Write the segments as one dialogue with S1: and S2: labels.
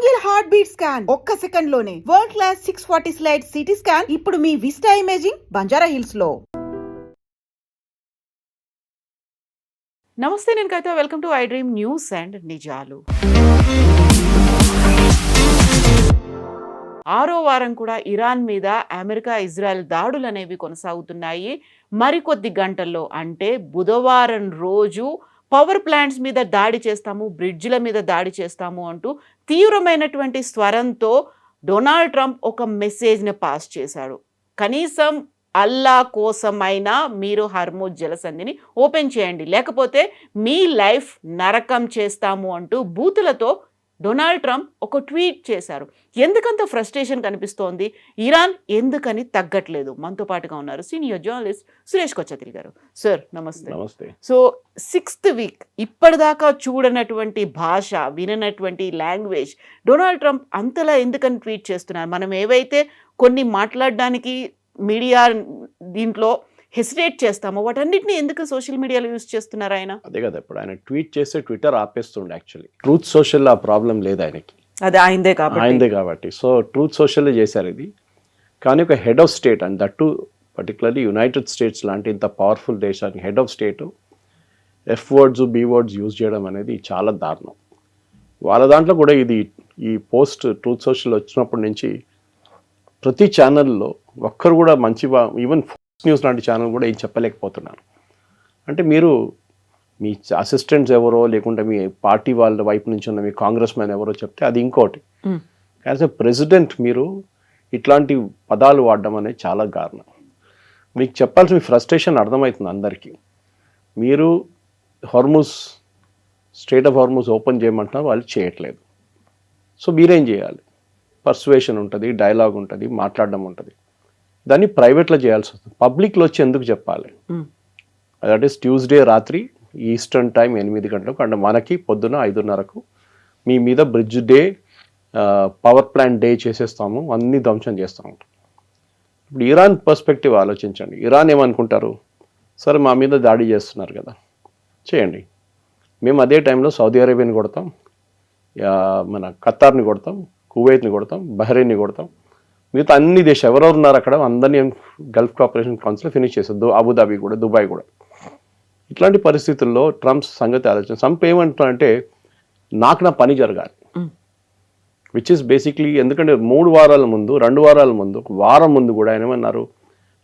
S1: Single heart beat scan ఒక్క second లోనే world class 640 slide CT scan ఇప్పుడు మీ విస్టా ఇమేజింగ్ బంజారా హిల్స్ లో.
S2: నమస్తే, నేను Kavitha. Welcome to iDream news and నిజాలు. ఆరో వారం కూడా ఇరాన్ మీద అమెరికా ఇజ్రాయెల్ దాడులు అనేవి కొనసాగుతున్నాయి. మరికొద్ది గంటల్లో అంటే బుధవారం రోజు పవర్ ప్లాంట్స్ మీద దాడి చేస్తాము, బ్రిడ్జిల మీద దాడి చేస్తాము అంటూ తీవ్రమైనటువంటి స్వరంతో డొనాల్డ్ ట్రంప్ ఒక మెసేజ్ని పాస్ చేశాడు. కనీసం అల్లా కోసమైనా మీరు హర్మూజ్ జలసంధిని ఓపెన్ చేయండి, లేకపోతే మీ లైఫ్ నరకం చేస్తాము అంటూ బూతులతో డొనాల్డ్ ట్రంప్ ఒక ట్వీట్ చేశారు. ఎందుకంత ఫ్రస్ట్రేషన్ కనిపిస్తోంది? ఇరాన్ ఎందుకని తగ్గట్లేదు? మనతో పాటుగా ఉన్నారు సీనియర్ జర్నలిస్ట్ సురేష్ కొచ్చతిరి గారు. సార్ నమస్తే.
S3: నమస్తే.
S2: సో 6th వీక్ ఇప్పటిదాకా చూడనటువంటి భాష, విననటువంటి లాంగ్వేజ్ డొనాల్డ్ ట్రంప్ అంతలా ఎందుకని ట్వీట్ చేస్తున్నారు? మనం ఏవైతే కొన్ని మాట్లాడడానికి మీడియా దీంట్లో హెసిటేట్ చేస్తామో వాటన్నిటిని ఎందుకు సోషల్ మీడియాలో యూజ్ చేస్తున్నారు ఆయన?
S3: అదే కదా, ఇప్పుడు ఆయన ట్వీట్ చేస్తే ట్విట్టర్ ఆపేస్తుండే. యాక్చువల్లీ ట్రూత్ సోషల్ ఆ ప్రాబ్లం లేదు ఆయనకి,
S2: అది ఆయనదే
S3: కాబట్టి సో ట్రూత్ సోషల్ చేశారు ఇది. కానీ ఒక head of state and that particularly United States లాంటి ఇంత పవర్ఫుల్ దేశానికి head of state F words B words use చేయడం అనేది చాలా దారుణం. వాళ్ళ దాంట్లో కూడా ఇది ఈ పోస్ట్ ట్రూత్ సోషల్ వచ్చినప్పటి నుంచి ప్రతి ఛానల్లో ఒక్కరు కూడా మంచిగా, ఈవెన్ న్యూస్ లాంటి ఛానల్ కూడా ఏం చెప్పలేకపోతున్నారు. అంటే మీరు మీ అసిస్టెంట్స్ ఎవరో, లేకుంటే మీ పార్టీ వాళ్ళ వైపు నుంచి ఉన్న మీ కాంగ్రెస్ మ్యాన్ ఎవరో చెప్తే అది ఇంకోటి. యాజ్ ఎ ప్రెసిడెంట్ మీరు ఇట్లాంటి పదాలు వాడడం అనేది చాలా కారణం. మీకు చెప్పాల్సిన మీ ఫ్రస్ట్రేషన్ అర్థమవుతుంది అందరికీ. మీరు Hormuz straight of Hormuz open చేయమంటున్నారు, వాళ్ళు చేయట్లేదు. సో మీరేం చేయాలి? పర్సువేషన్ ఉంటుంది, డైలాగ్ ఉంటుంది, మాట్లాడడం ఉంటుంది. దాన్ని ప్రైవేట్లో చేయాల్సి వస్తుంది. పబ్లిక్లో వచ్చి ఎందుకు చెప్పాలి? దట్ ఈస్ ట్యూస్డే రాత్రి ఈస్టర్న్ టైం 8 గంటలకు, అంటే మనకి పొద్దున 5:30కు మీ మీద bridge day, power plant day చేసేస్తాము, అన్ని ధ్వంసం చేస్తాము. ఇప్పుడు ఇరాన్ పర్స్పెక్టివ్ ఆలోచించండి. ఇరాన్ ఏమనుకుంటారు? సరే మా మీద దాడి చేస్తున్నారు కదా, చేయండి. మేము అదే టైంలో సౌదీ అరేబియాని కొడతాం, మన ఖతార్ని కొడతాం, కువైట్ని కొడతాం, బహ్రెయిన్ని కొడతాం, మిగతా అన్ని దేశాలు ఎవరెవరు ఉన్నారు అక్కడ అందరినీ గల్ఫ్ కోఆపరేషన్ కౌన్సిల్ ఫినిష్ చేస్తారు, అబుదాబి కూడా, దుబాయ్ కూడా. ఇట్లాంటి పరిస్థితుల్లో ట్రంప్ సంగతి ఆలోచన. ట్రంప్ ఏమంటున్నారంటే నాకు నా పని జరగాలి, విచ్ ఇస్ బేసిక్లీ, ఎందుకంటే 3 వారాల ముందు, 2 వారాల ముందు, ఒక వారం ముందు కూడా ఆయన ఏమన్నారు,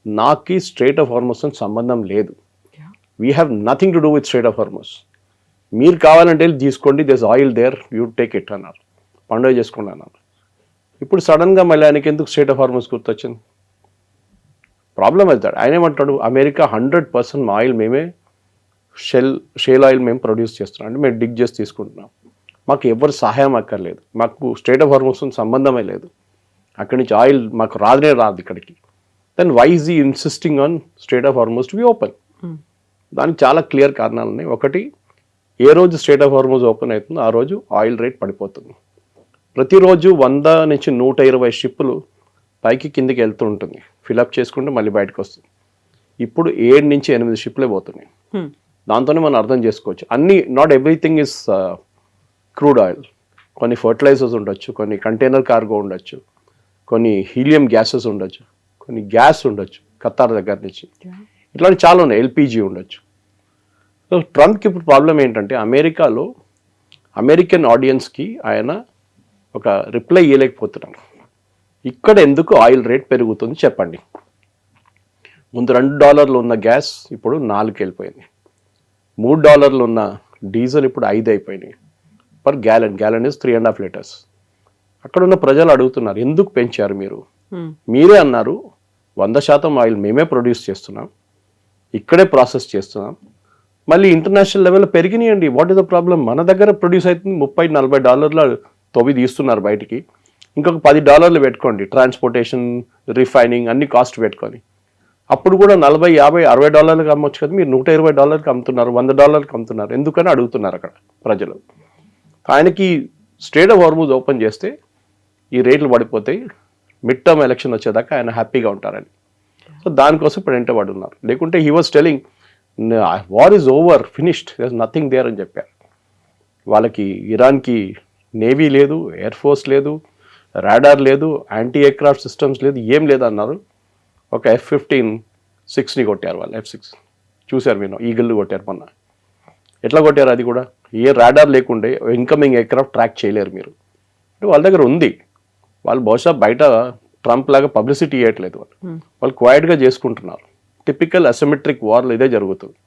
S3: నాకు స్ట్రెయిట్ ఆఫ్ హార్మూజ్ సంబంధం లేదు, we have nothing to do with strait of Hormuz, మీరు కావాలంటే తీసుకోండి, this oil there, you take it అన్నారు, పండుగ చేసుకోండి అన్నారు. ఇప్పుడు సడన్గా మళ్ళీ ఆయనకి ఎందుకు స్ట్రెయిట్ ఆఫ్ హార్మూజ్ గుర్తొచ్చింది? ప్రాబ్లం అవుతాడు. ఆయన ఏమంటాడు, అమెరికా 100% మా ఆయిల్ మేమే, షేల్ ఆయిల్ మేము ప్రొడ్యూస్ చేస్తున్నాం, అంటే మేము డిగ్ చేసి తీసుకుంటున్నాం, మాకు ఎవరు సహాయం అక్కర్లేదు, మాకు స్ట్రెయిట్ ఆఫ్ హార్మూజ్ సంబంధమే లేదు, అక్కడి నుంచి ఆయిల్ మాకు రాదు ఇక్కడికి. దెన్ వై ఈజ్ ఈ insisting on straight of Hormuz to be open? దానికి చాలా క్లియర్ కారణాలు ఉన్నాయి. ఒకటి, ఏ రోజు స్ట్రెయిట్ ఆఫ్ హార్మూజ్ ఓపెన్ అవుతుందో ఆ రోజు ఆయిల్ రేట్ పడిపోతుంది. ప్రతిరోజు 100 నుంచి 120 షిప్పులు పైకి కిందికి వెళ్తూ ఉంటుంది, ఫిలప్ చేసుకుంటే మళ్ళీ బయటకు వస్తుంది. ఇప్పుడు 7 నుంచి 8 షిప్లే పోతున్నాయి. దాంతోనే మనం అర్థం చేసుకోవచ్చు అన్నీ, not everything is crude oil, కొన్ని ఫర్టిలైజర్స్ ఉండొచ్చు, కొన్ని కంటైనర్ కార్గో ఉండొచ్చు, కొన్ని హీలియం గ్యాసెస్ ఉండొచ్చు, కొన్ని గ్యాస్ ఉండొచ్చు ఖతార్ దగ్గర నుంచి, ఇట్లాంటి చాలా ఉన్నాయి, ఎల్పిజి ఉండొచ్చు. సో ట్రంప్కి ఇప్పుడు ప్రాబ్లం ఏంటంటే అమెరికాలో అమెరికన్ ఆడియన్స్కి ఆయన ఒక రిప్లై ఇవ్వలేకపోతున్నాను. ఇక్కడ ఎందుకు ఆయిల్ రేట్ పెరుగుతుంది చెప్పండి? ముందు $2 ఉన్న గ్యాస్ ఇప్పుడు 4కి వెళ్ళిపోయింది, $3 ఉన్న డీజిల్ ఇప్పుడు 5 అయిపోయినాయి per gallon. Gallon is 3.5 litres. అక్కడ ఉన్న ప్రజలు అడుగుతున్నారు, ఎందుకు పెంచారు మీరు? మీరే అన్నారు 100% ఆయిల్ మేమే ప్రొడ్యూస్ చేస్తున్నాం, ఇక్కడే ప్రాసెస్ చేస్తున్నాం, మళ్ళీ ఇంటర్నేషనల్ లెవెల్లో పెరిగినాయండి, వాట్ ఇస్ ద ప్రాబ్లం? మన దగ్గర ప్రొడ్యూస్ అవుతుంది $30-40 తొవి తీస్తున్నారు బయటికి, ఇంకొక $10 పెట్టుకోండి ట్రాన్స్పోర్టేషన్, రిఫైనింగ్ అన్ని కాస్ట్ పెట్టుకొని, అప్పుడు కూడా $40, $50, $60 అమ్మొచ్చు కదా, మీరు $120 అమ్ముతున్నారు, $100 అమ్ముతున్నారు, ఎందుకని అడుగుతున్నారు అక్కడ ప్రజలు. ఆయనకి స్ట్రెయిట్ ఆఫ్ హార్మూజ్ ఓపెన్ చేస్తే ఈ రేట్లు పడిపోతాయి, మిడ్ టర్మ్ ఎలక్షన్ వచ్చేదాకా ఆయన హ్యాపీగా ఉంటారని. సో దానికోసం ఇప్పుడు వెంటబడి ఉన్నారు. లేకుంటే he was telling war is over, finished, there is nothing there అని చెప్పారు. వాళ్ళకి ఇరాన్కి నేవీ లేదు, ఎయిర్ ఫోర్స్ లేదు, రాడార్ లేదు, యాంటీ ఎయిర్క్రాఫ్ట్ సిస్టమ్స్ లేదు, ఏం లేదు అన్నారు. ఒక F-15-6ని కొట్టారు వాళ్ళు. F-6 చూశారు మీరు, ఈగిల్ కొట్టారు మొన్న. ఎట్లా కొట్టారు అది కూడా? ఏ రాడార్ లేకుండే ఇన్కమింగ్ ఎయిర్క్రాఫ్ట్ ట్రాక్ చేయలేరు మీరు. అంటే వాళ్ళ దగ్గర ఉంది, వాళ్ళు బహుశా బయట ట్రంప్ లాగా పబ్లిసిటీ ఇవ్వట్లేదు. వాళ్ళు క్వైట్గా చేసుకుంటున్నారు. టిపికల్ అసిమెట్రిక్ వార్లో ఇదే జరుగుతుంది.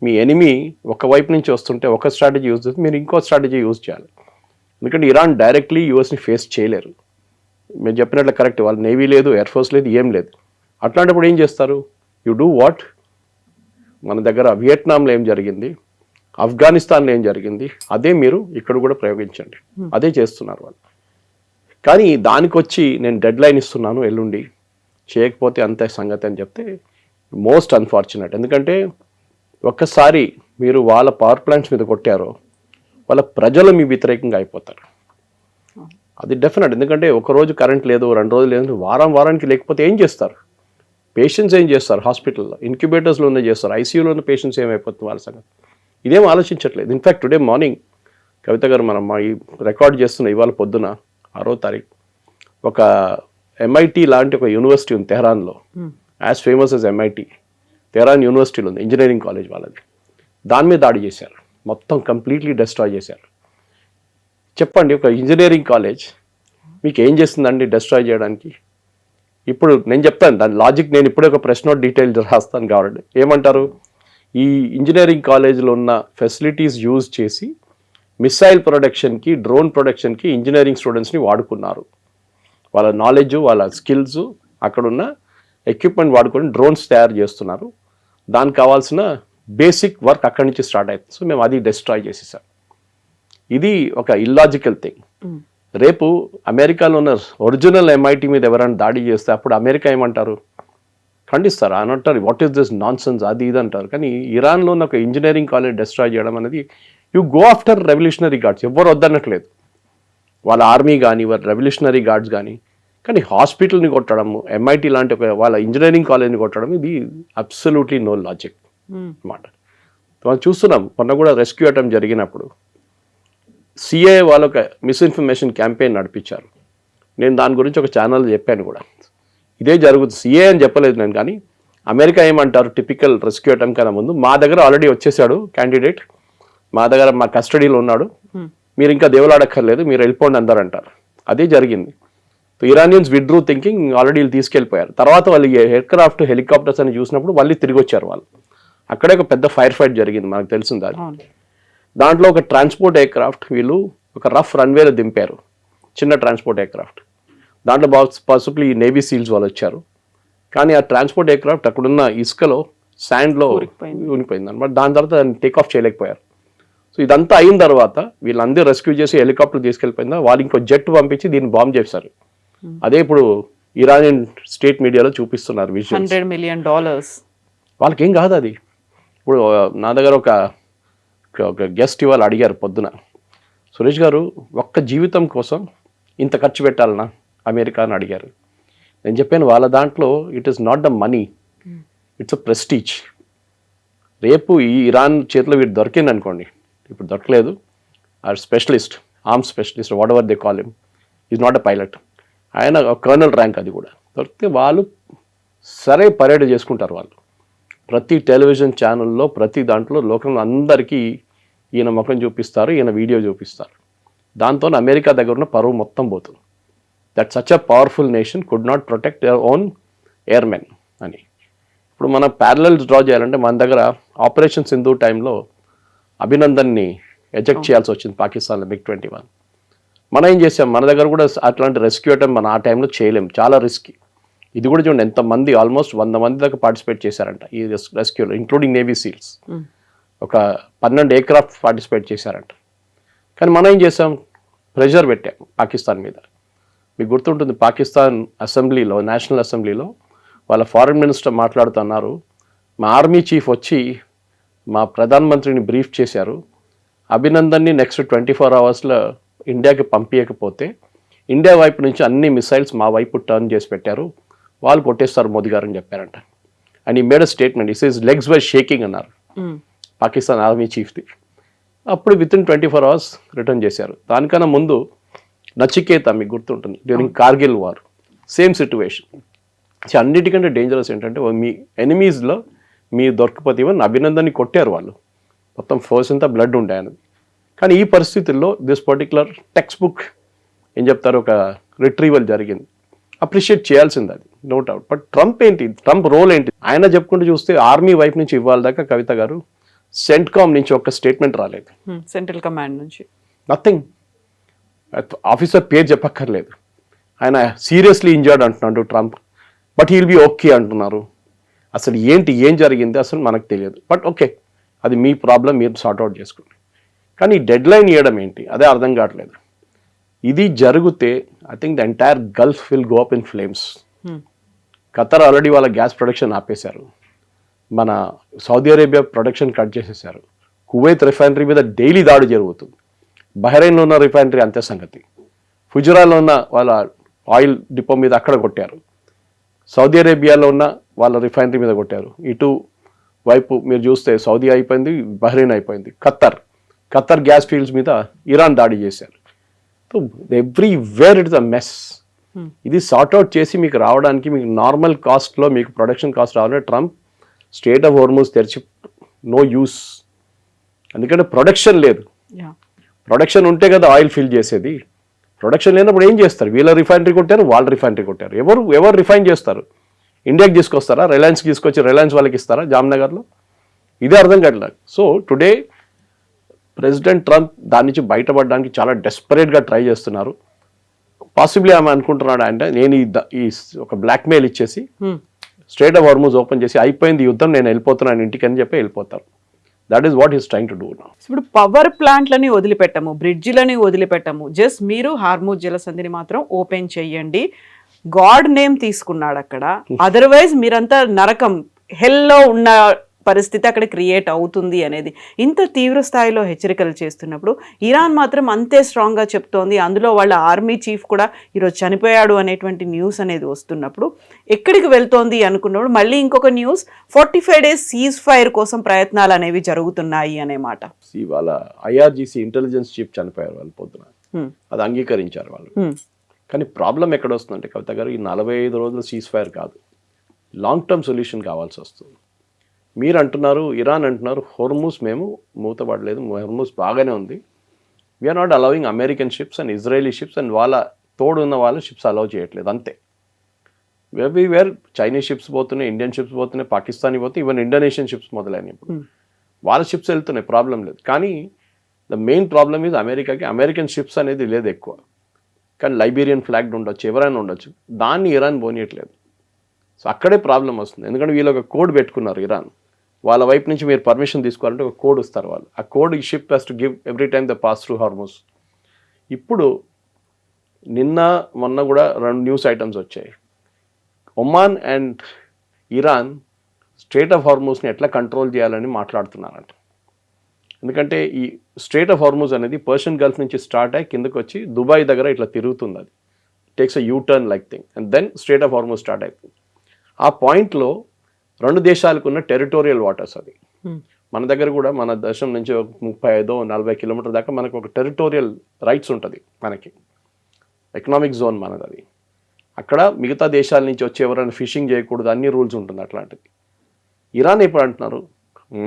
S3: మీ ఎనిమీ ఒకవైపు నుంచి వస్తుంటే ఒక స్ట్రాటజీ యూజ్ చేస్తే మీరు ఇంకో స్ట్రాటజీ యూజ్ చేయాలి. ఎందుకంటే ఇరాన్ డైరెక్ట్లీ యూఎస్ని ఫేస్ చేయలేరు. మీరు చెప్పినట్లు కరెక్ట్, వాళ్ళు నేవీ లేదు, ఎయిర్ ఫోర్స్ లేదు, ఏం లేదు. అట్లాంటప్పుడు ఏం చేస్తారు? You do what? మన దగ్గర వియట్నాంలో ఏం జరిగింది, ఆఫ్ఘనిస్తాన్లో ఏం జరిగింది, అదే మీరు ఇక్కడ కూడా ప్రయోగించండి. అదే చేస్తున్నారు వాళ్ళు. కానీ దానికి వచ్చి నేను డెడ్ లైన్ ఇస్తున్నాను ఎల్లుండి, చేయకపోతే అంతే సంగతి అని చెప్తే మోస్ట్ అన్ఫార్చునేట్. ఎందుకంటే ఒక్కసారి మీరు వాళ్ళ పవర్ ప్లాంట్స్ మీద కొట్టారో వాళ్ళ ప్రజలు మీ వ్యతిరేకంగా అయిపోతారు. అది డెఫినెట్. ఎందుకంటే ఒకరోజు కరెంట్ లేదు, 2 రోజులు లేదు, వారానికి లేకపోతే ఏం చేస్తారు? పేషెంట్స్ ఏం చేస్తారు? హాస్పిటల్లో ఇంక్యుబేటర్స్లోనే చేస్తారు, ఐసీయూలో ఉన్న పేషెంట్స్ ఏమైపోతుంది వాళ్ళ సంగతి? ఇదేం ఆలోచించట్లేదు. ఇన్ఫ్యాక్ట్ టుడే మార్నింగ్ కవిత గారు మనం ఈ రికార్డ్ చేస్తున్న ఇవాళ పొద్దున 6వ తారీఖు ఒక ఎంఐటి లాంటి ఒక యూనివర్సిటీ ఉంది తెహరాన్లో, as famous as MIT. Tehran యూనివర్సిటీలో ఉంది, ఇంజనీరింగ్ కాలేజ్ వాళ్ళది. దాని మీద దాడి చేశారు, మొత్తం కంప్లీట్లీ డిస్ట్రాయ్ చేశారు. చెప్పండి, ఒక ఇంజనీరింగ్ కాలేజ్ మీకు ఏం చేస్తుందండి డిస్ట్రాయ్ చేయడానికి? ఇప్పుడు నేను చెప్తాను దాని లాజిక్. నేను ఇప్పుడే ఒక ప్రెస్ నోట్ డీటెయిల్ రాస్తాను కాబట్టి. ఏమంటారు? ఈ ఇంజనీరింగ్ కాలేజ్లో ఉన్న ఫెసిలిటీస్ యూజ్ చేసి మిసైల్ ప్రొడక్షన్కి, డ్రోన్ ప్రొడక్షన్కి ఇంజనీరింగ్ స్టూడెంట్స్ని వాడుకున్నారు. వాళ్ళ నాలెడ్జ్, వాళ్ళ స్కిల్స్, అక్కడున్న ఎక్విప్మెంట్ వాడుకొని డ్రోన్స్ తయారు చేస్తున్నారు. దానికి కావాల్సిన బేసిక్ వర్క్ అక్కడి నుంచి స్టార్ట్ అవుతుంది. సో మేము అది డిస్ట్రాయ్ చేసేసాం. ఇది ఒక ఇల్లాజికల్ థింగ్. రేపు అమెరికాలో ఉన్న ఒరిజినల్ ఎంఐటి మీద ఎవరైనా దాడి చేస్తే అప్పుడు అమెరికా ఏమంటారు? ఖండిస్తారు, అని అంటారు what is this non sense, అది ఇది అంటారు. కానీ ఇరాన్లో ఉన్న ఒక ఇంజనీరింగ్ కాలేజ్ డిస్ట్రాయ్ చేయడం అనేది, you go after revolutionary guards. ఎవ్వరు వద్దన్నట్లేదు, వాళ్ళ ఆర్మీ కానీ వాళ్ళ రెవల్యూషనరీ గార్డ్స్ కానీ. కానీ హాస్పిటల్ని కొట్టడము, ఎంఐటి లాంటి ఒక వాళ్ళ ఇంజనీరింగ్ కాలేజ్ని కొట్టడం, ఇది అబ్సల్యూట్లీ నో లాజిక్ అన్నమాట. మనం చూస్తున్నాం, మొన్న కూడా రెస్క్యూ అటెంప్ట్ జరిగినప్పుడు సిఐఏ వాళ్ళు ఒక మిస్ఇన్ఫర్మేషన్ క్యాంపెయిన్ నడిపించారు. నేను దాని గురించి ఒక ఛానల్ చెప్పాను కూడా. ఇదే జరుగుతుంది, సిఏ అని చెప్పలేదు నేను. కానీ అమెరికా ఏమంటారు, టిపికల్ రెస్క్యూ అటెంప్ట్ కన్నా ముందు మా దగ్గర ఆల్రెడీ వచ్చేసాడు క్యాండిడేట్, మా దగ్గర మా కస్టడీలో ఉన్నాడు, మీరు ఇంకా దేవులాడక్కర్లేదు, మీరు వెళ్ళిపోండి అందరు అంటారు. అదే జరిగింది. ఇరానియన్స్ విత్డ్రూ థింకింగ్ ఆల్రెడీ వీళ్ళు తీసుకెళ్ళిపోయారు. తర్వాత వాళ్ళు ఎయిర్క్రాఫ్ట్, హెలికాప్టర్స్ అని చూసినప్పుడు మళ్ళీ తిరిగి వచ్చారు వాళ్ళు. అక్కడే ఒక పెద్ద ఫైర్ ఫైట్ జరిగింది, మనకు తెలిసింది అది. దాంట్లో ఒక ట్రాన్స్పోర్ట్ ఎయిర్క్రాఫ్ట్ వీళ్ళు ఒక రఫ్ రన్వేలో దింపారు, చిన్న ట్రాన్స్పోర్ట్ ఎయిర్క్రాఫ్ట్. దాంట్లో పాసిబుల్లీ నేవీ సీల్స్ వాళ్ళు వచ్చారు. కానీ ఆ ట్రాన్స్పోర్ట్ ఎయిర్క్రాఫ్ట్ అక్కడున్న ఇసుకలో, శాండ్లో ఉనిపోయింది అనమాట. దాని తర్వాత దాన్ని టేక్ ఆఫ్ చేయలేకపోయారు. సో ఇదంతా అయిన తర్వాత వీళ్ళందరూ రెస్క్యూ చేసి హెలికాప్టర్ తీసుకెళ్ళిపోయిందా, వాళ్ళు ఇంకో జెట్ పంపించి దీన్ని బాంబ్ చేశారు. అదే ఇప్పుడు ఇరానియన్ స్టేట్ మీడియాలో చూపిస్తున్నారు విజువల్స్.
S2: $100 million.
S3: వాళ్ళకేం కాదు అది. ఇప్పుడు నా దగ్గర ఒక గెస్ట్ ఇవాళ అడిగారు పొద్దున, సురేష్ గారు ఒక్క జీవితం కోసం ఇంత ఖర్చు పెట్టాలనా అమెరికా అని అడిగారు. నేను చెప్పాను, వాళ్ళ దాంట్లో it is not the money, it's a prestige. రేపు ఈ ఇరాన్ చేతిలో వీడు దొరికింది అనుకోండి, ఇప్పుడు దొరకలేదు, ఆ specialist, arms specialist, what ever they call him, is not a pilot, ఆయన కర్నల్ ర్యాంక్, అది కూడా దొరికితే వాళ్ళు సరే పరేడ్ చేసుకుంటారు. వాళ్ళు ప్రతి టెలివిజన్ ఛానల్లో, ప్రతి దాంట్లో లోకంలో అందరికీ ఈయన ముఖం చూపిస్తారు, ఈయన వీడియో చూపిస్తారు. దాంతో అమెరికా దగ్గర ఉన్న పరువు మొత్తం పోతుంది. That such a powerful nation could not protect your own airmen అని. ఇప్పుడు మనం ప్యారలల్స్ డ్రా చేయాలంటే మన దగ్గర ఆపరేషన్ సింధు టైంలో అభినందన్ని ఎజెక్ట్ చేయాల్సి వచ్చింది పాకిస్తాన్లో, MiG-21. మనం ఏం చేసాం, మన దగ్గర కూడా అట్లాంటి రెస్క్యూ అటెంప్ట్ మనం ఆ టైంలో చేయలేం, చాలా రిస్కీ. ఇది కూడా చూడండి, ఎంతమంది, ఆల్మోస్ట్ 100 మంది దాకా పార్టిసిపేట్ చేశారంట ఈ రెస్క్యూలో, ఇంక్లూడింగ్ నేవీ సీల్స్. ఒక 12 ఎయిర్క్రాఫ్ట్ పార్టిసిపేట్ చేశారంట. కానీ మనం ఏం చేసాం, ప్రెషర్ పెట్టాం పాకిస్తాన్ మీద. మీకు గుర్తుంటుంది, పాకిస్తాన్ అసెంబ్లీలో, నేషనల్ అసెంబ్లీలో వాళ్ళ ఫారిన్ మినిస్టర్ మాట్లాడుతున్నారు, మా ఆర్మీ చీఫ్ వచ్చి మా ప్రధానమంత్రిని బ్రీఫ్ చేశారు, అభినందన్ని నెక్స్ట్ 24 అవర్స్లో ఇండియాకి పంపించకపోతే ఇండియా వైపు నుంచి అన్ని మిసైల్స్ మా వైపు టర్న్ చేసి పెట్టారు, వాళ్ళు కొట్టేస్తారు మోదీ గారు అని చెప్పారంట. అండ్ ఈ made a statement, is his legs were shaking అన్నారు పాకిస్తాన్ ఆర్మీ చీఫ్ది. అప్పుడు వితిన్ 24 hours రిటర్న్ చేశారు. దానికన్నా ముందు నచికేత మీకు గుర్తుంటుంది, during Kargil war same situation. అన్నిటికంటే డేంజరస్ ఏంటంటే మీ ఎనిమీస్లో మీ దొరకపోతే ఈవెన్ అభినందన్ని కొట్టారు వాళ్ళు, మొత్తం ఫోర్స్ అంతా బ్లడ్ ఉండే ఆయనది. కానీ ఈ పరిస్థితుల్లో దిస్ పర్టికులర్ టెక్స్ట్ బుక్ ఏం చెప్తారు, ఒక రిట్రీవల్ జరిగింది, అప్రిషియేట్ చేయాల్సింది అది, నో డౌట్. బట్ ట్రంప్ ఏంటి, ట్రంప్ రోల్ ఏంటి? ఆయన చెప్పుకుంటూ చూస్తే ఆర్మీ వైపు నుంచి ఇవ్వాలి దాకా కవిత గారు సెంట్కామ్ నుంచి ఒక స్టేట్మెంట్ రాలేదు,
S2: సెంట్రల్ కమాండ్ నుంచి
S3: నథింగ్. ఆఫీసర్ పేరు చెప్పక్కర్లేదు. ఆయన సీరియస్లీ ఇంజర్డ్ అంటున్నాడు Trump, but he'll be okay అంటున్నారు. అసలు ఏంటి, ఏం జరిగింది అసలు మనకు తెలియదు. బట్ ఓకే, అది మీ ప్రాబ్లం, మీరు సార్ట్అవుట్ చేసుకోండి. కానీ డెడ్ లైన్ ఇవ్వడం ఏంటి, అదే అర్థం కావట్లేదు. ఇది జరిగితే I think the entire Gulf will go up in flames. Qatar already వాళ్ళ గ్యాస్ ప్రొడక్షన్ ఆపేశారు, మన సౌదీ అరేబియా ప్రొడక్షన్ కట్ చేసేసారు, కువైత్ రిఫైనరీ మీద డైలీ దాడి జరుగుతుంది, బహ్రెయిన్లో ఉన్న రిఫైనరీ అంతే సంగతి, ఫుజరాలో ఉన్న వాళ్ళ ఆయిల్ డిపో మీద అక్కడ కొట్టారు, సౌదీ అరేబియాలో ఉన్న వాళ్ళ రిఫైనరీ మీద కొట్టారు. ఇటు వైపు మీరు చూస్తే సౌదీ అయిపోయింది, బహ్రెయిన్ అయిపోయింది, ఖతర్ గ్యాస్ ఫీల్డ్స్ మీద ఇరాన్ దాడి చేశారు. So everywhere it is a mess. ఇది సార్ట్అవుట్ చేసి మీకు రావడానికి, మీకు నార్మల్ కాస్ట్లో మీకు ప్రొడక్షన్ కాస్ట్ రావాలంటే ట్రంప్ స్టేట్ ఆఫ్ హోర్ముజ్ తెరిచి నో యూస్. ఎందుకంటే ప్రొడక్షన్ లేదు. ప్రొడక్షన్ ఉంటే కదా ఆయిల్ ఫిల్ చేసేది. ప్రొడక్షన్ లేనప్పుడు ఏం చేస్తారు? వీళ్ళ రిఫైనరీ కొట్టారు, వాళ్ళ రిఫైనరీ కొట్టారు. ఎవరు రిఫైన్ చేస్తారు? ఇండియాకి తీసుకొస్తారా? రిలయన్స్కి తీసుకొచ్చి రిలయన్స్ వాళ్ళకి ఇస్తారా జామ్నగర్లో? ఇదే అర్థం కావట్లేదు. సో టుడే ప్రెసిడెంట్ ట్రంప్ దాని నుంచి బయటపడడానికి చాలా డెస్పరేట్గా ట్రై చేస్తున్నారు. పాసిబ్లీ ఆమె అనుకుంటున్నాడు అంటే నేను ఈ ఒక బ్లాక్మెయిల్ ఇచ్చేసి స్ట్రేట్ ఆఫ్ హార్మూజ్ ఓపెన్ చేసి అయిపోయింది యుద్ధం, నేను వెళ్ళిపోతున్నాను ఇంటికి అని చెప్పి వెళ్ళిపోతారు. That is what is trying to do now.
S2: ఇప్పుడు పవర్ ప్లాంట్లని వదిలిపెట్టము, బ్రిడ్జిలని వదిలిపెట్టము, జస్ట్ మీరు హార్మూజ్ జలసంధిని మాత్రం ఓపెన్ చెయ్యండి. గాడ్ నేమ్ తీసుకున్నాడు అక్కడ, అదర్వైజ్ మీరంతా నరకం హెల్లో ఉన్న పరిస్థితి అక్కడ క్రియేట్ అవుతుంది అనేది ఇంత తీవ్ర స్థాయిలో హెచ్చరికలు చేస్తున్నప్పుడు ఇరాన్ మాత్రం అంతే స్ట్రాంగ్గా చెప్తోంది. అందులో వాళ్ళ ఆర్మీ చీఫ్ కూడా ఈరోజు చనిపోయాడు అనేటువంటి న్యూస్ అనేది వస్తున్నప్పుడు ఎక్కడికి వెళ్తోంది అనుకున్నప్పుడు మళ్ళీ ఇంకొక న్యూస్ 45 days సీజ్ ఫైర్ కోసం ప్రయత్నాలు అనేవి జరుగుతున్నాయి అనే మాట.
S3: వాళ్ళ IRGC ఇంటెలిజెన్స్ చీఫ్ చనిపోయారు వాళ్ళు పొద్దున, అది అంగీకరించారు వాళ్ళు. కానీ ప్రాబ్లం ఎక్కడ వస్తుందంటే కవిత గారు, ఈ 45 రోజుల సీజ్ ఫైర్ కాదు, లాంగ్ టర్మ్ సొల్యూషన్ కావాల్సి వస్తుంది. మీరు అంటున్నారు, ఇరాన్ అంటున్నారు హోర్మూజ్ మేము మూతపడలేదు, హోర్మూజ్ బాగానే ఉంది, we are not allowing American ships and Israeli ships and వాళ్ళ తోడు ఉన్న వాళ్ళ షిప్స్ అలౌ చేయట్లేదు అంతే. ఎవ్రీవేర్ చైనీస్ షిప్స్ పోతున్నాయి, ఇండియన్ షిప్స్ పోతున్నాయి, పాకిస్తానీ పోతున్నాయి, ఈవెన్ ఇండోనేషియన్ షిప్స్ మొదలైనవి. ఇప్పుడు వాళ్ళ షిప్స్ వెళ్తున్నాయి, ప్రాబ్లం లేదు. కానీ ద మెయిన్ ప్రాబ్లమ్ ఈజ్ అమెరికాకి అమెరికన్ షిప్స్ అనేది లేదు ఎక్కువ. కానీ లైబీరియన్ ఫ్లాగ్ ఉండొచ్చు, ఎవరైనా ఉండొచ్చు, దాన్ని ఇరాన్ పోనీయట్లేదు. సో అక్కడే ప్రాబ్లం వస్తుంది. ఎందుకంటే వీళ్ళు ఒక కోడ్ పెట్టుకున్నారు ఇరాన్, వాళ్ళ వైపు నుంచి మీరు పర్మిషన్ తీసుకోవాలంటే ఒక కోడ్ ఇస్తారు వాళ్ళు. ఆ కోడ్ ఈ ship has to give every time the pass through Hormuz. ఇప్పుడు నిన్న మొన్న కూడా 2 న్యూస్ ఐటమ్స్ వచ్చాయి. Oman and Iran strait of హార్మూజ్ని ఎట్లా కంట్రోల్ చేయాలని మాట్లాడుతున్నారంట. ఎందుకంటే ఈ స్ట్రేట్ ఆఫ్ హార్మూజ్ అనేది పర్షియన్ గల్ఫ్ నుంచి స్టార్ట్ అయ్యి కిందకు వచ్చి దుబాయ్ దగ్గర ఇట్లా తిరుగుతుంది, అది takes a U turn like thing and then strait of Hormuz start అవుతుంది. ఆ పాయింట్లో 2 దేశాలకు ఉన్న టెరిటోరియల్ వాటర్స్ అది. మన దగ్గర కూడా మన దేశం నుంచి 35-40 కిలోమీటర్ దాకా మనకు ఒక టెరిటోరియల్ రైట్స్ ఉంటుంది, మనకి ఎకనామిక్ జోన్ మనది అది. అక్కడ మిగతా దేశాల నుంచి వచ్చి ఎవరైనా ఫిషింగ్ చేయకూడదు, అన్ని రూల్స్ ఉంటుంది అట్లాంటిది. ఇరాన్ ఎప్పుడు అంటున్నారు,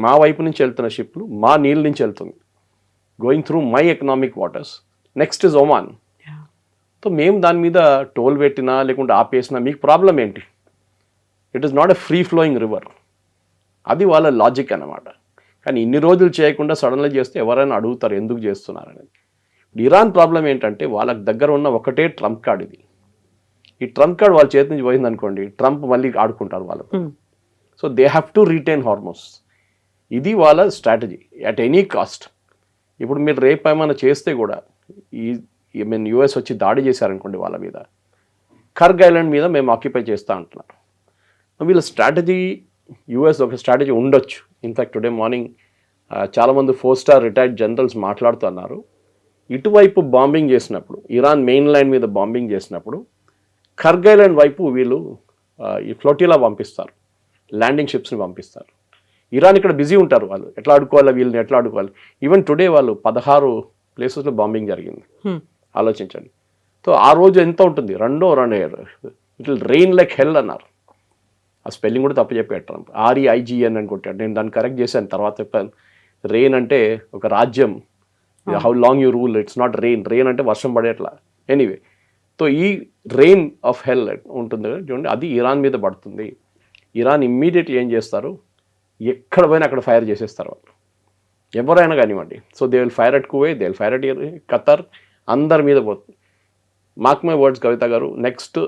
S3: మా వైపు నుంచి వెళ్తున్న షిప్లు మా నీళ్ళ నుంచి వెళ్తుంది, going through my economic waters, next is Oman. So మేము దాని మీద టోల్ పెట్టినా లేకుంటే ఆపేసినా మీకు ప్రాబ్లం ఏంటి? It is not a free flowing river. అది వాళ్ళ లాజిక్ అన్నమాట. కానీ ఇన్ని రోజులు చేయకుండా సడన్గా చేస్తే ఎవరైనా అడుగుతారు ఎందుకు చేస్తున్నారనేది. ఇరాన్ ప్రాబ్లం ఏంటంటే వాళ్ళ దగ్గర ఉన్న ఒకటే ట్రంప్ కార్డ్ ఇది. ఈ ట్రంప్ కార్డ్ వాళ్ళ చేతి నుంచి పోయింది అనుకోండి, ట్రంప్ మళ్ళీ ఆడుకుంటారు వాళ్ళు. So they have to retain హార్మోస్. ఇది వాళ్ళ స్ట్రాటజీ అట్ ఎనీ కాస్ట్. ఇప్పుడు మీరు రేపు ఏమైనా చేస్తే కూడా US వచ్చి దాడి చేశారనుకోండి వాళ్ళ మీద, కర్గ్ ఐలాండ్ మీద మేము ఆక్యుపై చేస్తూ అంటున్నారు. వీళ్ళ స్ట్రాటజీ US ఒక స్ట్రాటజీ ఉండొచ్చు. ఇన్ఫ్యాక్ట్ టుడే మార్నింగ్ చాలామంది 4-star రిటైర్డ్ జనరల్స్ మాట్లాడుతున్నారు, ఇటువైపు బాంబింగ్ చేసినప్పుడు, ఇరాన్ మెయిన్ ల్యాండ్ మీద బాంబింగ్ చేసినప్పుడు కర్గ్ ఐలాండ్ వైపు వీళ్ళు ఈ ఫ్లోటిలా పంపిస్తారు, ల్యాండింగ్ షిప్స్ని పంపిస్తారు. ఇరాన్ ఇక్కడ బిజీ ఉంటారు, వాళ్ళు ఎట్లా ఆడుకోవాలి, వీళ్ళని ఎట్లా ఆడుకోవాలి. ఈవెన్ టుడే వాళ్ళు 16 ప్లేసెస్లో బాంబింగ్ జరిగింది, ఆలోచించండి. సో ఆ రోజు ఎంత ఉంటుంది, రెండు ఇట్ విల్ రెయిన్ లైక్ హెల్ అన్నారు. ఆ స్పెల్లింగ్ కూడా తప్పు చెప్పాడు ట్రంప్, REIGN అని కొట్టాడు. నేను దాన్ని కరెక్ట్ చేశాను, తర్వాత చెప్పాను. రెయిన్ అంటే ఒక రాజ్యం, how long you rule, it's not rain అంటే వర్షం పడేట్లా. ఎనీవే, సో ఈ రెయిన్ ఆఫ్ హెల్ ఉంటుంది కదా చూడండి, అది ఇరాన్ మీద పడుతుంది. ఇరాన్ ఇమ్మీడియట్గా ఏం చేస్తారు, ఎక్కడ పోయినా అక్కడ ఫైర్ చేసేస్తారు వాళ్ళు, ఎవరైనా కానివ్వండి. So they will fire at Kuwait, they will fire at Qatar, అందరి మీద పోతుంది. మార్క్ మై వర్డ్స్ కవిత గారు, నెక్స్ట్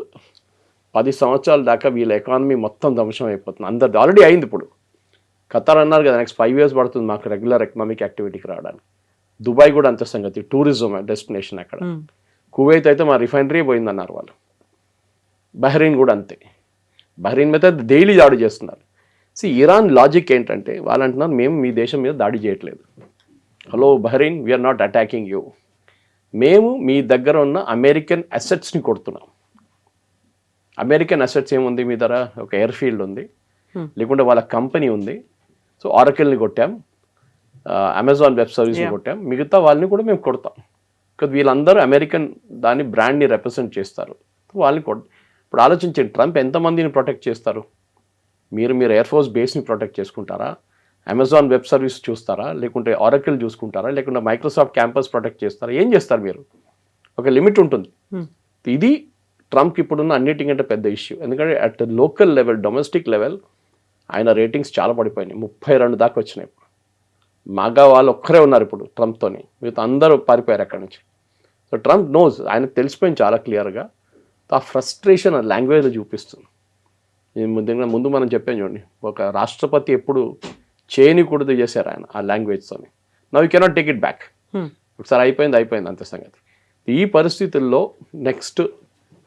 S3: 10 సంవత్సరాల దాకా వీళ్ళ ఎకానమీ మొత్తం ధ్వంసం అయిపోతుంది. అందరిది ఆల్రెడీ అయింది. ఇప్పుడు ఖతర్ అన్నారు కదా, నెక్స్ట్ 5 years పడుతుంది మాకు రెగ్యులర్ ఎకనామిక్ యాక్టివిటీకి రావడానికి. దుబాయ్ కూడా అంతే సంగతి, టూరిజం డెస్టినేషన్ అక్కడ. కువైత్ అయితే మా రిఫైనరీ పోయిందన్నారు వాళ్ళు. బహ్రెయిన్ కూడా అంతే, బహ్రెయిన్ మీద డైలీ దాడి చేస్తున్నారు. ఇరాన్ లాజిక్ ఏంటంటే, వాళ్ళు అంటున్నారు మేము మీ దేశం మీద దాడి చేయట్లేదు. Hello Bahrain, we are not attacking you, మేము మీ దగ్గర ఉన్న అమెరికన్ అసెట్స్ని కొడుతున్నాం. అమెరికన్ అసెట్స్ ఏముంది మీ దగ్గర, ఒక ఎయిర్ ఫీల్డ్ ఉంది, లేకుంటే వాళ్ళ కంపెనీ ఉంది. సో ఆరకిల్ని కొట్టాం, అమెజాన్ వెబ్ సర్వీస్ని కొట్టాం, మిగతా వాళ్ళని కూడా మేము కొడతాం. because వీళ్ళందరూ అమెరికన్ దాని బ్రాండ్ని రిప్రజెంట్ చేస్తారు, వాళ్ళని ఇప్పుడు ఆలోచించండి, ట్రంప్ ఎంతమందిని ప్రొటెక్ట్ చేస్తారు? మీరు ఎయిర్ ఫోర్స్ బేస్ని ప్రొటెక్ట్ చేసుకుంటారా, అమెజాన్ వెబ్ సర్వీస్ చూస్తారా, లేకుంటే ఆరకిల్ చూసుకుంటారా, లేకుంటే మైక్రోసాఫ్ట్ క్యాంపస్ ప్రొటెక్ట్ చేస్తారా? ఏం చేస్తారు మీరు? ఒక లిమిట్ ఉంటుంది. ఇది ట్రంప్కి ఇప్పుడున్న అన్నిటికంటే పెద్ద ఇష్యూ. ఎందుకంటే at local level, domestic level ఆయన రేటింగ్స్ చాలా పడిపోయినాయి, 32 దాకా వచ్చినాయి. మగా వాళ్ళు ఒక్కరే ఉన్నారు ఇప్పుడు ట్రంప్తోని, మిగతా అందరూ పారిపోయారు అక్కడి నుంచి. సో ట్రంప్ నోస్, ఆయనకు తెలిసిపోయింది చాలా క్లియర్గా. ఆ ఫ్రస్ట్రేషన్ ఆ లాంగ్వేజ్లో చూపిస్తుంది. ముందు మనం చెప్పాను చూడండి, ఒక రాష్ట్రపతి ఎప్పుడు చేయనికూడదు చేశారు ఆయన ఆ లాంగ్వేజ్తోని. Now you cannot take it back. ఒకసారి అయిపోయింది అంతే సంగతి. ఈ పరిస్థితుల్లో నెక్స్ట్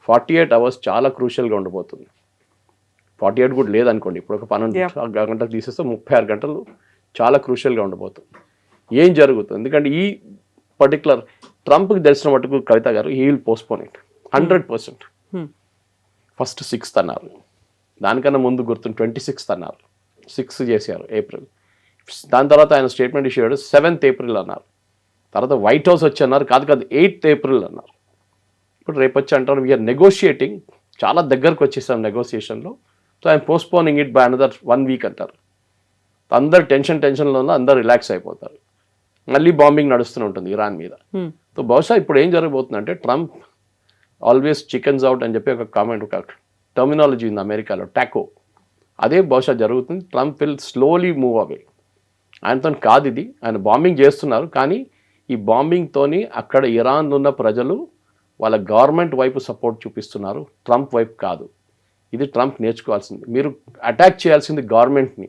S3: 48 hours చాలా క్రూషియల్గా ఉండబోతుంది. 48 కూడా లేదనుకోండి, ఇప్పుడు ఒక 12 గంటలు తీసేస్తే 36 గంటలు చాలా క్రూషియల్గా ఉండబోతుంది. ఏం జరుగుతుంది? ఎందుకంటే ఈ పర్టికులర్ ట్రంప్కి తెలిసిన మటుకు కవిత గారు, he will postpone it 100%. First 6th అన్నారు, దానికన్నా ముందు గుర్తుంది 26th అన్నారు, 6 చేశారు ఏప్రిల్. దాని తర్వాత ఆయన స్టేట్మెంట్ ఇష్యూ 7th April అన్నారు. తర్వాత వైట్ హౌస్ వచ్చి అన్నారు, కాదు 8th April అన్నారు. ఇప్పుడు రేపు వచ్చి అంటారు వీఆర్ నెగోషియేటింగ్, చాలా దగ్గరకు వచ్చేసాం నెగోషియేషన్లో, so I'm postponing it by another 1 week అంటారు. అందరు టెన్షన్లో ఉన్న అందరు రిలాక్స్ అయిపోతారు. మళ్ళీ బాంబింగ్ నడుస్తూనే ఉంటుంది ఇరాన్ మీద. సో బహుశా ఇప్పుడు ఏం జరగబోతుందంటే, ట్రంప్ ఆల్వేస్ చికెన్స్ అవుట్ అని చెప్పి ఒక కామెంట్, ఒక టర్మినాలజీ ఉంది అమెరికాలో, టాకో, అదే బహుశా జరుగుతుంది. Trump will slowly move away. ఆయనతో కాదు ఇది, ఆయన బాంబింగ్ చేస్తున్నారు, కానీ ఈ బాంబింగ్తోని అక్కడ ఇరాన్లో ఉన్న ప్రజలు వాళ్ళ గవర్నమెంట్ వైపు సపోర్ట్ చూపిస్తున్నారు, ట్రంప్ వైపు కాదు. ఇది ట్రంప్ నేర్చుకోవాల్సింది. మీరు అటాక్ చేయాల్సింది గవర్నమెంట్ని,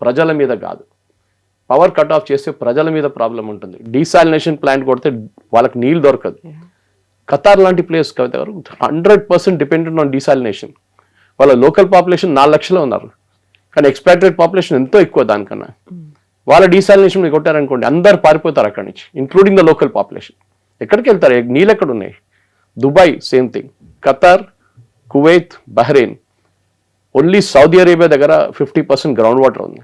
S3: ప్రజల మీద కాదు. పవర్ కట్ ఆఫ్ చేస్తే ప్రజల మీద ప్రాబ్లం ఉంటుంది. డీసాలినేషన్ ప్లాంట్ కొడితే వాళ్ళకి నీళ్ళు దొరకదు. ఖతార్ లాంటి ప్లేస్ కవిత గారు 100% డిపెండెంట్ ఆన్ డీసాలినేషన్. వాళ్ళ లోకల్ పాపులేషన్ 4 లక్షలు ఉన్నారు, కానీ ఎక్స్పాట్రేట్ పాపులేషన్ ఎంతో ఎక్కువ దానికన్నా. వాళ్ళ డీసాలినేషన్ మీరు కొట్టారనుకోండి, అందరు పారిపోతారు అక్కడి నుంచి, ఇంక్లూడింగ్ ద లోకల్ పాపులేషన్. ఎక్కడికి వెళ్తారు? నీళ్ళు ఎక్కడ ఉన్నాయి? Dubai same thing, Qatar, Kuwait, Bahrain, only Saudi Arabia దగ్గర 50% గ్రౌండ్ వాటర్ ఉంది,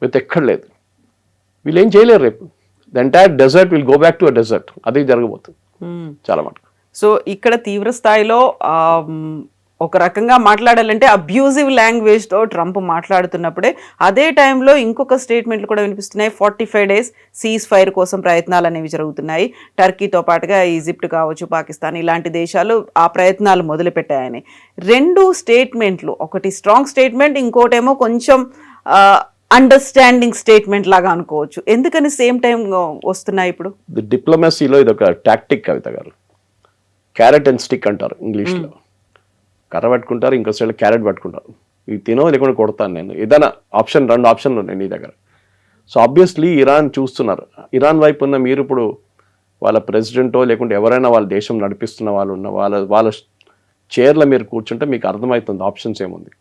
S3: విత్ ఎక్కడ లేదు. వీళ్ళు ఏం చేయలేరు. రేపు the entire desert will go back to a desert. అదే జరగబోతుంది చాలా మటుకు.
S2: సో ఇక్కడ తీవ్ర స్థాయిలో ఒక రకంగా మాట్లాడాలంటే అబ్యూజివ్ లాంగ్వేజ్తో ట్రంప్ మాట్లాడుతున్నప్పుడే, అదే టైంలో ఇంకొక స్టేట్మెంట్లు కూడా వినిపిస్తున్నాయి. 45 days సీజ్ ఫైర్ కోసం ప్రయత్నాలు అనేవి జరుగుతున్నాయి. టర్కీతో పాటుగా ఈజిప్ట్ కావచ్చు, పాకిస్తాన్, ఇలాంటి దేశాలు ఆ ప్రయత్నాలు మొదలుపెట్టాయని. 2 స్టేట్మెంట్లు, ఒకటి స్ట్రాంగ్ స్టేట్మెంట్, ఇంకోటేమో కొంచెం అండర్స్టాండింగ్ స్టేట్మెంట్ లాగా అనుకోవచ్చు. ఎందుకని సేమ్ టైం వస్తున్నాయి ఇప్పుడు?
S3: డిప్లొమసీలో ఇది ఒక టాక్టిక్ కవిత గారు. క్యారెట్ అండ్ స్టిక్ అంటారు ఇంగ్లీష్లో. కర్ర పట్టుకుంటారు, ఇంకో సైడ్ క్యారెట్ పట్టుకుంటారు. ఇవి తినో లేకుండా కొడతాను నేను, ఏదైనా ఆప్షన్, 2 ఆప్షన్లు ఉన్నాయి నీ దగ్గర. సో ఆబ్వియస్లీ ఇరాన్ చూస్తున్నారు. ఇరాన్ వైపు ఉన్న మీరు ఇప్పుడు వాళ్ళ ప్రెసిడెంటో లేకుంటే ఎవరైనా వాళ్ళ దేశం నడిపిస్తున్న వాళ్ళు ఉన్న వాళ్ళ చైర్లో మీరు కూర్చుంటే మీకు అర్థమవుతుంది ఆప్షన్స్ ఏముంది.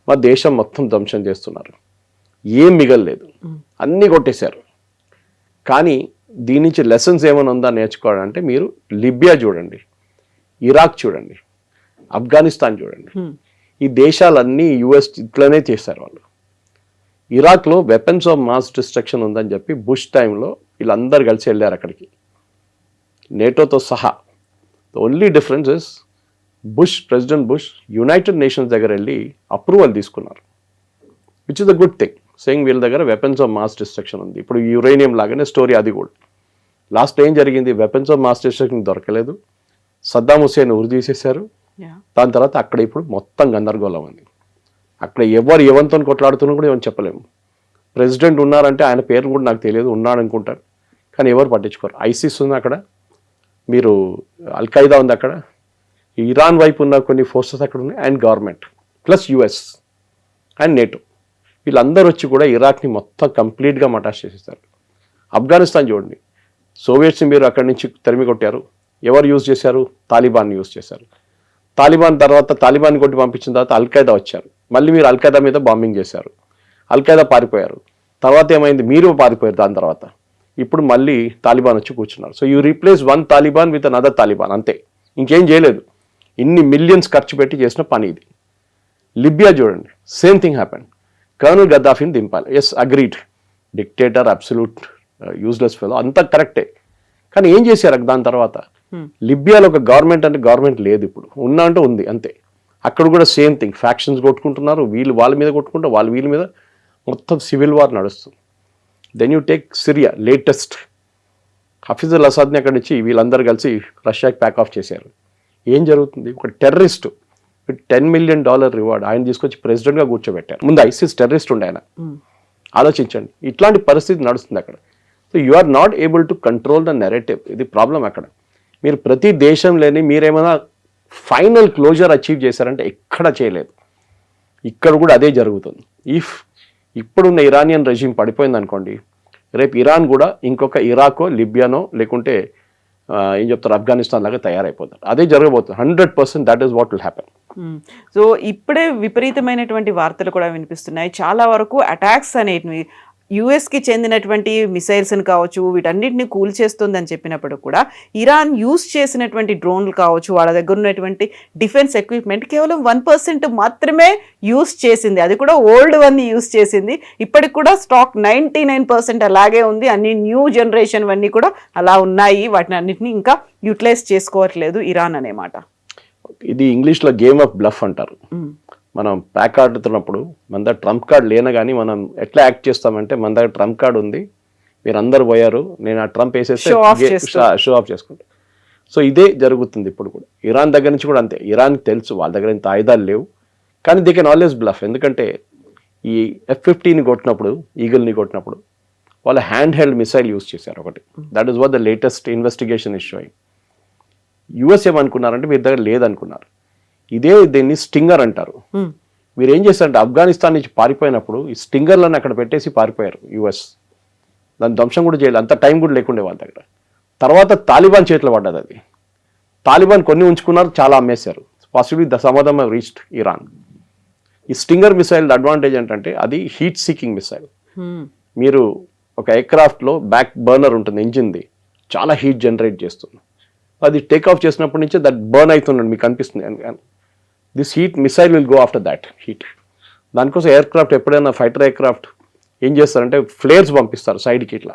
S3: మా దేశం మొత్తం ధ్వంసం చేస్తున్నారు, ఏం మిగలలేదు, అన్నీ కొట్టేశారు. కానీ దీని నుంచి లెసన్స్ ఏమైనా ఉందా నేర్చుకోవాలంటే మీరు లిబియా చూడండి, ఇరాక్ చూడండి, ఆఫ్ఘనిస్తాన్ చూడండి. ఈ దేశాలన్నీ US ఇట్లనే చేశారు వాళ్ళు. ఇరాక్లో వెపన్స్ ఆఫ్ మాస్ డిస్ట్రక్షన్ ఉందని చెప్పి బుష్ టైంలో వీళ్ళందరూ కలిసి వెళ్ళారు అక్కడికి, నేటోతో సహా. Only difference is president bush United nations దగ్గర వెళ్ళి అప్రూవల్ తీసుకున్నారు, which is the good thing, saying వీళ్ళ దగ్గర వెపన్స్ ఆఫ్ మాస్ డిస్ట్రక్షన్ ఉంది. ఇప్పుడు యురేనియం లాగానే స్టోరీ అది కూడా. లాస్ట్ ఏం జరిగింది, వెపన్స్ ఆఫ్ మాస్ డిస్ట్రక్షన్ దొరకలేదు, సద్దాం హుసేన్ ఉరి తీసేశారు. దాని తర్వాత అక్కడ ఇప్పుడు మొత్తం గందరగోళం ఉంది. అక్కడ ఎవరు ఎవరితో కొట్లాడుతున్నా కూడా ఏమని చెప్పలేము. ప్రెసిడెంట్ ఉన్నారంటే ఆయన పేరు కూడా నాకు తెలియదు, ఉన్నాడు అనుకుంటాను, కానీ ఎవరు పట్టించుకోరు. ఐసిస్ ఉంది అక్కడ, మీరు అల్ఖైదా ఉంది అక్కడ, ఇరాన్ వైపు ఉన్న కొన్ని ఫోర్సెస్ అక్కడ ఉన్నాయి, and government plus US and NATO, వీళ్ళందరూ వచ్చి కూడా ఇరాక్ని మొత్తం కంప్లీట్గా మటాష్ చేసేస్తారు. ఆఫ్ఘనిస్తాన్ చూడండి, సోవియట్స్ని మీరు అక్కడి నుంచి తరిమి కొట్టారు, ఎవరు యూజ్ చేశారు, తాలిబాన్ యూజ్ చేశారు. తాలిబాన్ తర్వాత తాలిబాన్ కొట్టి పంపించిన తర్వాత అల్ఖైదా వచ్చారు, మళ్ళీ మీరు అల్ఖైదా మీద బాంబింగ్ చేశారు, అల్ఖైదా పారిపోయారు. తర్వాత ఏమైంది, మీరు పారిపోయారు. దాని తర్వాత ఇప్పుడు మళ్ళీ తాలిబాన్ వచ్చి కూర్చున్నారు. So you replace one Taliban with another Taliban, అంతే, ఇంకేం చేయలేదు. ఇన్ని మిలియన్స్ ఖర్చు పెట్టి చేసిన పని ఇది. లిబియా చూడండి, సేమ్ థింగ్ హ్యాపెన్. కర్నల్ గద్దాఫీని దింపాలి, yes agreed, dictator, absolute useless fellow, అంతా కరెక్టే. కానీ ఏం చేశారు దాని తర్వాత? లిబియాలో ఒక గవర్నమెంట్ అంటే గవర్నమెంట్ లేదు, ఇప్పుడు ఉన్నా అంటే ఉంది అంతే. అక్కడ కూడా సేమ్ థింగ్, ఫ్యాక్షన్స్ కొట్టుకుంటున్నారు, వీళ్ళు వాళ్ళ మీద కొట్టుకుంటారు, వాళ్ళు వీళ్ళ మీద, మొత్తం సివిల్ వార్ నడుస్తుంది. Then you take Syria, latest Hafez al అసాద్ని అక్కడి నుంచి వీళ్ళందరూ కలిసి రష్యాకి ప్యాక్ ఆఫ్ చేశారు. ఏం జరుగుతుంది, ఒక టెర్రరిస్ట్ విత్ $10 million రివార్డ్ ఆయన తీసుకొచ్చి ప్రెసిడెంట్గా కూర్చోబెట్టారు. ముందు ఐసిస్ టెర్రరిస్ట్ ఉండే ఆయన, ఆలోచించండి. ఇట్లాంటి పరిస్థితి నడుస్తుంది అక్కడ. So you are not able to control the narrative, ఇది ప్రాబ్లం అక్కడ. మీరు ప్రతి దేశంలోని మీరేమైనా ఫైనల్ క్లోజర్ అచీవ్ చేశారంటే ఎక్కడ చేయలేదు, ఇక్కడ కూడా అదే జరుగుతుంది. ఇప్పుడున్న ఇరానియన్ రెజిమ్ పడిపోయింది అనుకోండి, రేపు ఇరాన్ కూడా ఇంకొక ఇరాకో లిబియానో లేకుంటే ఏం చెప్తారు ఆఫ్ఘనిస్తాన్ లాగా తయారైపోతారు. అదే జరగబోతుంది 100%. That is what will happen.
S2: So ఇప్పుడే విపరీతమైనటువంటి వార్తలు కూడా వినిపిస్తున్నాయి. చాలా వరకు అటాక్స్ అనేటివి యుఎస్కి చెందినటువంటి మిసైల్స్ని కావచ్చు, వీటన్నిటిని కూల్చేస్తుందని చెప్పినప్పుడు కూడా ఇరాన్ యూస్ చేసినటువంటి డ్రోన్లు కావచ్చు, వాళ్ళ దగ్గర ఉన్నటువంటి డిఫెన్స్ ఎక్విప్మెంట్ కేవలం 1% మాత్రమే యూస్ చేసింది. అది కూడా ఓల్డ్ వన్ యూస్ చేసింది. ఇప్పటికి కూడా స్టాక్ 99% అలాగే ఉంది. అన్ని న్యూ జనరేషన్ అన్నీ కూడా అలా ఉన్నాయి. వాటిని అన్నిటిని ఇంకా యూటిలైజ్ చేసుకోవట్లేదు ఇరాన్ అనే మాట.
S3: ఇది ఇంగ్లీష్లో గేమ్ ఆఫ్ బ్లఫ్ అంటారు. మనం ప్యాక్ ఆడుతున్నప్పుడు మన దగ్గర ట్రంప్ కార్డ్ లేన కానీ మనం ఎట్లా యాక్ట్ చేస్తామంటే, మన దగ్గర ట్రంప్ కార్డ్ ఉంది, మీరు అందరు పోయారు, నేను ఆ ట్రంప్ వేసేస్తే షో ఆఫ్ చేసుకుంటా. సో ఇదే జరుగుతుంది ఇప్పుడు కూడా. ఇరాన్ దగ్గర నుంచి కూడా అంతే. ఇరాన్కి తెలుసు వాళ్ళ దగ్గర ఇంత ఆయుధాలు లేవు, కానీ దే కెన్ ఆల్వేస్ బ్లఫ్. ఎందుకంటే ఈ F-15ని కొట్టినప్పుడు, ఈగల్ని కొట్టినప్పుడు వాళ్ళు హ్యాండ్ హెల్డ్ మిసైల్ యూజ్ చేశారు ఒకటి. That is what the latest investigation is showing. US ఏమనుకున్నారంటే మీరు దగ్గర లేదనుకున్నారు. ఇదే దీన్ని స్టింగర్ అంటారు. మీరు ఏం చేస్తారంటే ఆఫ్ఘనిస్తాన్ నుంచి పారిపోయినప్పుడు ఈ స్టింగర్లను అక్కడ పెట్టేసి పారిపోయారు యుఎస్. దాని ధ్వంసం కూడా చేయలేదు, అంత టైం కూడా లేకుండే వాళ్ళ దగ్గర. తర్వాత తాలిబాన్ చేతిలో పడ్డది అది. తాలిబాన్ కొన్ని ఉంచుకున్నారు, చాలా అమ్మేశారు. Possibly some of them have reached Iran. ఈ స్టింగర్ మిసైల్ అడ్వాంటేజ్ ఏంటంటే అది హీట్ సీకింగ్ మిసైల్. మీరు ఒక ఎయిర్క్రాఫ్ట్లో బ్యాక్ బర్నర్ ఉంటుంది, ఇంజిన్ది, చాలా హీట్ జనరేట్ చేస్తుంది. అది టేక్ ఆఫ్ చేసినప్పటి నుంచే దట్ బర్న్ అవుతున్నాడు మీకు అనిపిస్తుంది. This heat missile will go after that heat. దానికోసం ఎయిర్క్రాఫ్ట్ ఎప్పుడైనా ఫైటర్ ఎయిర్క్రాఫ్ట్ ఏం చేస్తారంటే ఫ్లేర్స్ పంపిస్తారు సైడ్కి ఇట్లా.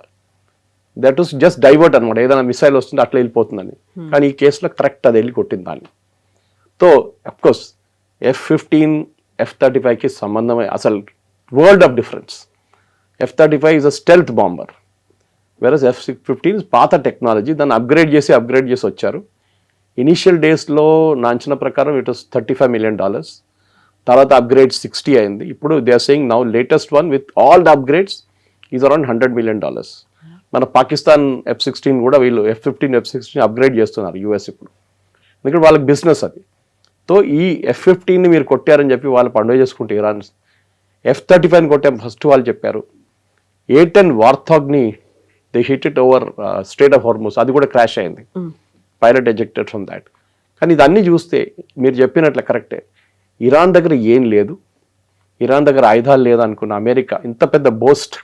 S3: దట్ వాస్ జస్ట్ డైవర్ట్ అనమాట, ఏదైనా మిసైల్ వస్తుంది అట్లా వెళ్ళిపోతుందని. కానీ ఈ కేసులో కరెక్ట్ అది వెళ్ళి కొట్టింది దాన్ని. సో అఫ్కోర్స్ F-15 F-35కి సంబంధమే అసలు world of difference. F-35 is a stealth bomber, versus F-15 పాత టెక్నాలజీ, దాన్ని అప్గ్రేడ్ చేసి వచ్చారు. ఇనీషియల్ డేస్లో నా అంచనా ప్రకారం ఇట్ వాస్ $35 million. తర్వాత అప్గ్రేడ్ 60 అయింది. ఇప్పుడు they are saying now latest one with all the upgrades is around $100 million. మన పాకిస్తాన్ F-16 కూడా వీళ్ళు F-15 F-16 అప్గ్రేడ్ చేస్తున్నారు యూఎస్ ఇప్పుడు, ఎందుకంటే వాళ్ళకి బిజినెస్ అది. సో ఈ F-15ని మీరు కొట్టారని చెప్పి వాళ్ళు పండుగ చేసుకుంటే ఇరాన్. F-35ని కొట్టాం ఫస్ట్ వాళ్ళు చెప్పారు. A-10 వార్థాగ్ని they hit it over strait of Hormuz, అది కూడా క్రాష్ అయింది. Pilot ejected from that. కానీ ఇదన్నీ చూస్తే మీరు చెప్పినట్లు కరెక్టే, ఇరాన్ దగ్గర ఏం లేదు, ఇరాన్ దగ్గర ఆయుధాలు లేదు అనుకున్న అమెరికా ఇంత పెద్ద boast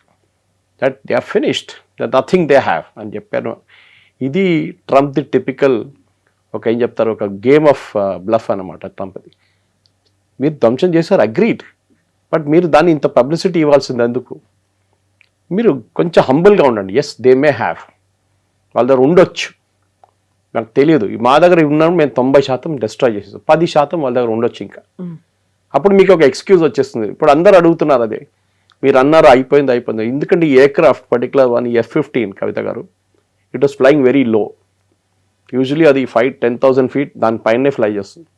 S3: that they are finished, that nothing they have అని చెప్పారు. ఇది ట్రంప్ ది టిపికల్ ఒక ఏం చెప్తారు, ఒక గేమ్ ఆఫ్ బ్లఫ్ అనమాట ట్రంప్ది. మీరు ధ్వంసం చేశారు, అగ్రీడ్, బట్ మీరు దాన్ని ఇంత పబ్లిసిటీ ఇవ్వాల్సింది ఎందుకు? మీరు కొంచెం హంబుల్గా ఉండండి. ఎస్, దే మే హ్యావ్, వాళ్ళ దగ్గర ఉండొచ్చు, నాకు తెలియదు. మా దగ్గర ఉన్నప్పుడు మేము 90% డిస్ట్రాయ్ చేసేస్తాం, 10% వాళ్ళ దగ్గర ఉండొచ్చు ఇంకా. అప్పుడు మీకు ఒక ఎక్స్క్యూజ్ వచ్చేస్తుంది. ఇప్పుడు అందరు అడుగుతున్నారు అదే, మీరు అన్నారు అయిపోయింది. ఎందుకంటే ఈ ఎయిర్క్రాఫ్ట్ పర్టికులర్ వన్ F-15 కవిత గారు, it was flying very low. Usually అది 10,000 feet దానిపైనే ఫ్లై చేస్తుంది.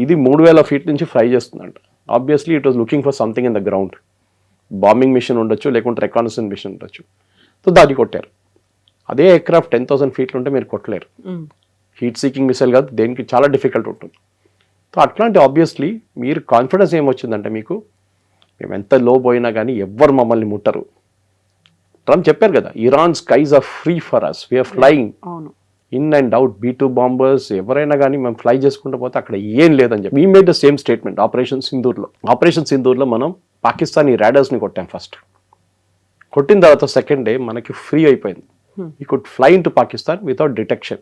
S3: ఇది 3,000 feet నుంచి ఫ్లై చేస్తుందంట. Obviously it was looking for something in the ground. Bombing mission ఉండొచ్చు, లేకుంటే రికానసెన్స్ మిషన్ ఉండొచ్చు. సో దాన్ని కొట్టారు. అదే ఎయిర్క్రాఫ్ట్ 10,000 feet ఉంటే మీరు కొట్టలేరు. హీట్ సీకింగ్ మిసైల్ కాదు, దేనికి చాలా డిఫికల్ట్ ఉంటుంది. సో అట్లాంటి ఆబ్వియస్లీ మీరు కాన్ఫిడెన్స్ ఏమొచ్చిందంటే మీకు, మేము ఎంత లో పోయినా కానీ ఎవ్వరు మమ్మల్ని ముట్టరు. ట్రంప్ చెప్పారు కదా, Iran skies are free for us, we are flying in and out, B-2 bombers ఎవరైనా కానీ మేము ఫ్లై చేసుకుంటూ పోతే అక్కడ ఏం లేదని చెప్పి. We made the same statement operation సింధూర్లో మనం పాకిస్తానీ రాడార్స్ని కొట్టాం ఫస్ట్. కొట్టిన తర్వాత సెకండ్ డే మనకి ఫ్రీ అయిపోయింది. We could fly into Pakistan without detection.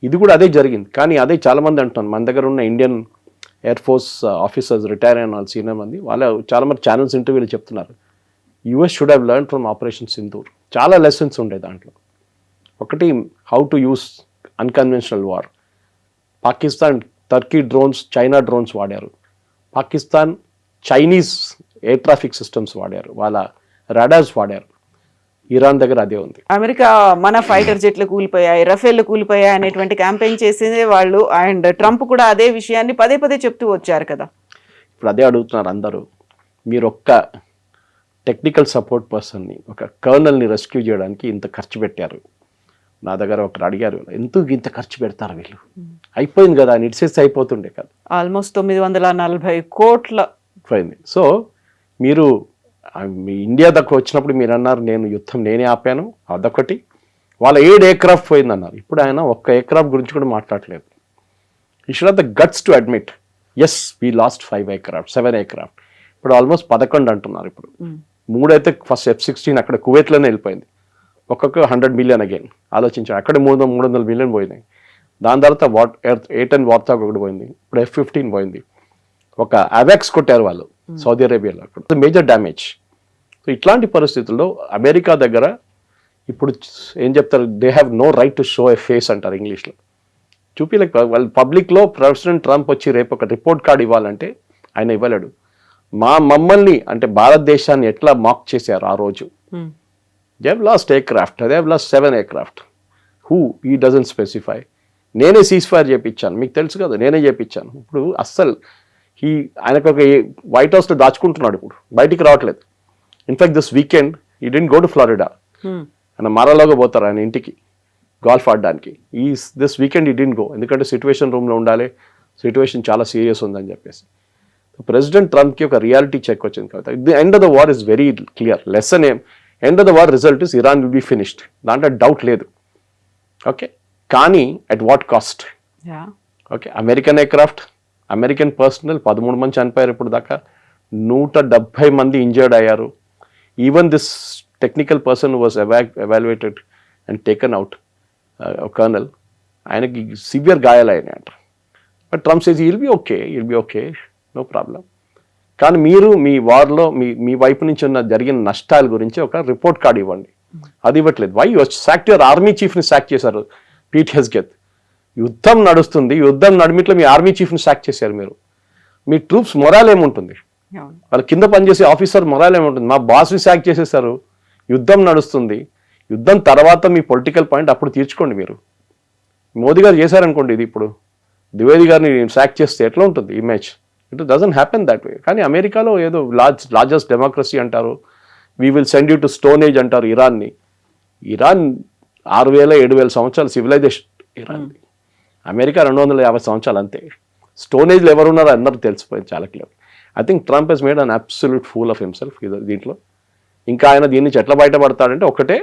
S3: ఇది కూడా అదే జరిగింది. కానీ అదే చాలామంది అంటున్నారు, మన దగ్గర ఉన్న Indian air force officers retire అయిన వాళ్ళు, సీనియర్ మంది, చాలా మంది ఛానల్స్ ఇంటర్వ్యూలు చెప్తున్నారు, US should have learn from operation Sindoor. చాలా లెసన్స్ ఉంటాయి దాంట్లో. ఒకటి, how to use unconventional war. Pakistan Turkey drones, China drones వాడారు. Pakistan Chinese air traffic systems వాడారు, వాళ్ళ రాడార్స్ వాడారు. ఇరాన్ దగ్గర అదే ఉంది.
S2: అమెరికా మన ఫైటర్ జెట్లు కూలిపోయాయి, రఫేల్ కూలిపోయాయి అనేటువంటి క్యాంపెయిన్ చేసిందే వాళ్ళు. అండ్ ట్రంప్ కూడా అదే విషయాన్ని పదే చెప్తూ వచ్చారు కదా.
S3: ఇప్పుడు అదే అడుగుతున్నారు అందరూ, మీరు ఒక్క టెక్నికల్ సపోర్ట్ పర్సన్ని, ఒక కర్నల్ని రెస్క్యూ చేయడానికి ఇంత ఖర్చు పెట్టారు. నా దగ్గర ఒకరు అడిగారు, ఎందుకు ఇంత ఖర్చు పెడతారు వీళ్ళు, అయిపోయింది కదా, నిడిసేసి అయిపోతుండే కదా.
S2: ఆల్మోస్ట్ 940 కోట్ల
S3: పోయింది. సో మీరు మీ ఇండియా దగ్గర వచ్చినప్పుడు మీరు అన్నారు, నేను యుద్ధం నేనే ఆపాను, అదొకటి. వాళ్ళ 7 ఎయిర్క్రాఫ్ట్ పోయిందన్నారు. ఇప్పుడు ఆయన ఒక్క ఎయిర్క్రాఫ్ట్ గురించి కూడా మాట్లాడలేదు. You should have the guts to admit, yes we lost 5 aircraft, 7 aircraft. ఇప్పుడు ఆల్మోస్ట్ 11 అంటున్నారు. ఇప్పుడు 3 అయితే ఫస్ట్ F-16 అక్కడ కువైట్లోనే వెళ్ళిపోయింది. ఒక్కొక్క 100 million అగైన్ ఆలోచించారు. అక్కడ 300 million పోయినాయి. దాని తర్వాత A-10 వార్తాగ్ ఒకటి పోయింది. ఇప్పుడు F-15 పోయింది. ఒక అవాక్స్ కొట్టారు వాళ్ళు సౌదీ అరేబియాలో, అక్కడ మేజర్ డ్యామేజ్. సో ఇట్లాంటి పరిస్థితుల్లో అమెరికా దగ్గర ఇప్పుడు ఏం చెప్తారు, they have no right to show a face అంటారు ఇంగ్లీష్లో. చూపిలేక వాళ్ళు పబ్లిక్లో ప్రెసిడెంట్ ట్రంప్ వచ్చి రేపు ఒక రిపోర్ట్ కార్డ్ ఇవ్వాలంటే ఆయన ఇవ్వలేడు. మమ్మల్ని అంటే భారతదేశాన్ని ఎట్లా మాక్ చేశారు ఆ రోజు. They have lost aircraft, they have lost 7 aircraft. Who ఈ డజంట్ స్పెసిఫై. నేనే సీజ్ ఫైర్ చేయించాను, మీకు తెలుసు కదా, నేనే చేయించాను. ఇప్పుడు అస్సలు ఆయనకు ఒక వైట్ హౌస్లో దాచుకుంటున్నాడు, ఇప్పుడు బయటికి రావట్లేదు. ఇన్ఫాక్ట్ దిస్ వీకెండ్ ఈ డెంట్ గో టు ఫ్లోరిడా. ఆయన మారాలోగా పోతారు ఆయన ఇంటికి గాల్ఫ్ ఆడడానికి. దిస్ వీకెండ్ ఈ డెంట్ గో, ఎందుకంటే సిచ్యువేషన్ రూమ్లో ఉండాలి, సిచ్యువేషన్ చాలా సీరియస్ ఉందని చెప్పేసి. ప్రెసిడెంట్ ట్రంప్కి ఒక రియాలిటీ చెక్ వచ్చింది కదా. The end of the war is very clear. Lesson ఏం, end of the war result is Iran will be finished, దాంట్లో డౌట్ లేదు. ఓకే, కానీ at what cost? Okay, American aircraft, American personnel 13 మంది చనిపోయారు ఇప్పుడు దాకా, 170 మంది ఇంజర్డ్ అయ్యారు. Even this technical person was evaluated and taken out, colonel, ఆయనకి సివియర్ గాయాలయ్యాయి అంట. But Trump says will be okay, no problem. కానీ మీరు మీ వార్లో మీ వైపు నుంచి ఉన్న జరిగిన నష్టాల గురించి ఒక రిపోర్ట్ కార్డ్ ఇవ్వండి. అది ఇవ్వట్లేదు. వై సాక్ట్ యువర్ ఆర్మీ చీఫ్ని సాక్ చేశారు, పీట్ హెస్గెత్. యుద్ధం నడుస్తుంది, యుద్ధం నడిమిట్లో మీ ఆర్మీ చీఫ్ని సాక్ చేశారు మీరు. మీ ట్రూప్స్ మొరాల్ ఏముంటుంది, వాళ్ళ కింద పనిచేసే ఆఫీసర్ మొరాల్ ఏముంటుంది? మా బాస్ని సాక్ చేసేసారు, యుద్ధం నడుస్తుంది, యుద్ధం తర్వాత మీ పొలిటికల్ పాయింట్ అప్పుడు తీర్చుకోండి. మీరు మోదీ గారు చేశారనుకోండి, ఇది ఇప్పుడు ద్వివేది గారిని సాక్ చేస్తే ఎట్లా ఉంటుంది image? It doesn't happen that way. కానీ అమెరికాలో ఏదో లార్జెస్ట్ డెమోక్రసీ అంటారు, we will send you to stone age అంటారు ఇరాన్ని. ఇరాన్ 6,000-7,000 సంవత్సరాల సివిలైజేషన్ ఇరాన్. అమెరికా 250 సంవత్సరాలు అంతే. స్టోన్ ఏజ్లో ఎవరున్నారో అందరూ తెలిసిపోయింది చాలా clear. I think Trump he's made an absolute fool of himself దీంట్లో. ఇంకా ఆయన దీని నుంచి ఎట్లా బయటపడతాడంటే, ఒకటే,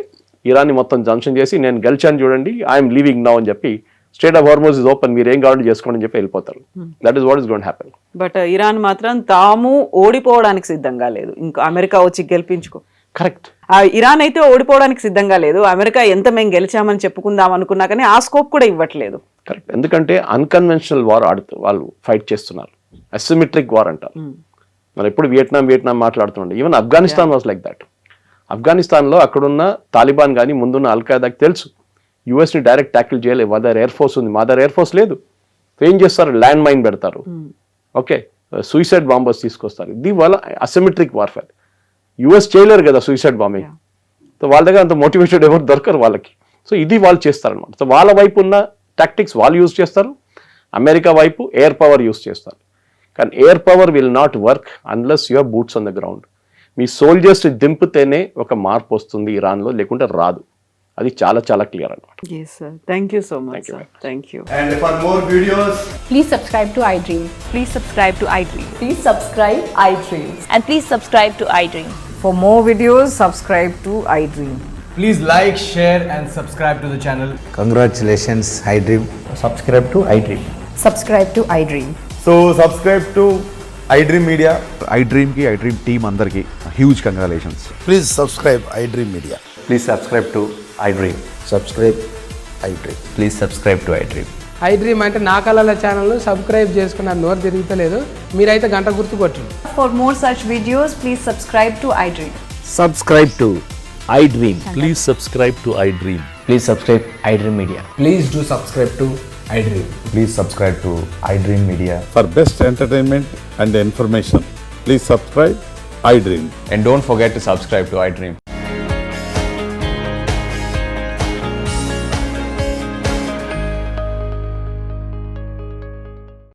S3: ఇరాన్ని మొత్తం జంక్షన్ చేసి నేను గెలిచాను చూడండి, ఐఎమ్ లీవింగ్ నౌ అని చెప్పి, state of Hormuz is open, మీరు ఏం కావాలంటే చేసుకోండి అని చెప్పి వెళ్ళిపోతారు. That is what is going to happen.
S2: But Iran మాత్రం తాము ఓడిపోవడానికి సిద్ధంగా లేదు, ఇంకా అమెరికా వచ్చి గెలిపించుకో.
S3: కరెక్ట్.
S2: ఇరాన్ అయితే ఓడిపోవడానికి సిద్ధంగా లేదు. అమెరికా ఎంత మేము గెలిచామని చెప్పుకుందాం అనుకున్నా కానీ ఆ స్కోప్ కూడా ఇవ్వట్లేదు.
S3: కరెక్ట్. ఎందుకంటే అన్కన్వెన్షనల్ వార్ వాళ్ళు ఫైట్ చేస్తున్నారు, అసిమెట్రిక్ వార్ అంటారు. మనం ఎప్పుడు వియట్నాం మాట్లాడుతుండే. Even Afghanistan was like that. ఆఫ్ఘనిస్తాన్లో అక్కడున్న తాలిబాన్ కానీ ముందున్న అల్ఖాయిదాకి తెలుసు యూఎస్ని డైరెక్ట్ ట్యాకిల్ చేయలేదు. మదర్ ఎయిర్ ఫోర్స్ ఉంది, మదర్ ఎయిర్ ఫోర్స్ లేదు. ఏం చేస్తారు, ల్యాండ్ మైన్ పెడతారు, ఓకే, సూసైడ్ బాంబర్స్ తీసుకొస్తారు. ఇది వాళ్ళ అసిమెట్రిక్ వార్ఫేర్. యూఎస్ చేయలేరు కదా సూసైడ్ బాంబింగ్. సో వాళ్ళ దగ్గర అంత మోటివేటెడ్ ఎవరు దొరకరు వాళ్ళకి. సో ఇది వాళ్ళు చేస్తారనమాట. సో వాళ్ళ వైపు ఉన్న టాక్టిక్స్ వాళ్ళు యూజ్ చేస్తారు, అమెరికా వైపు ఎయిర్ పవర్ యూజ్ చేస్తారు. కానీ air power will not work unless your boots on the ground. మీ సోల్జర్స్ దింపితేనే ఒక మార్పు వస్తుంది ఇరాన్లో, లేకుంటే రాదు. అది చాలా చాలా క్లియర్ అనమాట.
S2: Yes, sir. Thank you so much,
S3: Thank you,
S2: sir.
S3: ma'am.
S2: Thank you.
S4: And for more videos,
S5: Please subscribe to iDream.
S6: Please subscribe to iDream.
S5: Please subscribe iDream.
S6: And please subscribe to iDream.
S7: For more videos, subscribe to iDream.
S4: please like, share and subscribe to the channel.
S8: Congratulations, iDream. Subscribe to iDream.
S5: Subscribe to iDream.
S4: So subscribe to iDream Media.
S9: iDream team అందరికి huge congratulations.
S8: Please subscribe iDream Media.
S9: Please subscribe to iDream.
S8: Subscribe iDream.
S9: Please subscribe to iDream.
S10: iDream అంటే నా కళల ఛానల్ను subscribe చేసుకున్న నోరు తిరుగుతలేదు, మీరైతే గంట గుర్తు కొట్టండి.
S5: For more such videos, please subscribe to iDream.
S8: Subscribe to iDream.
S11: Please subscribe to iDream.
S8: Please subscribe iDream Media.
S4: Please do subscribe to iDream.
S9: Please subscribe to iDream Media.
S11: For best entertainment and information, please subscribe iDream.
S9: And don't forget to subscribe to iDream.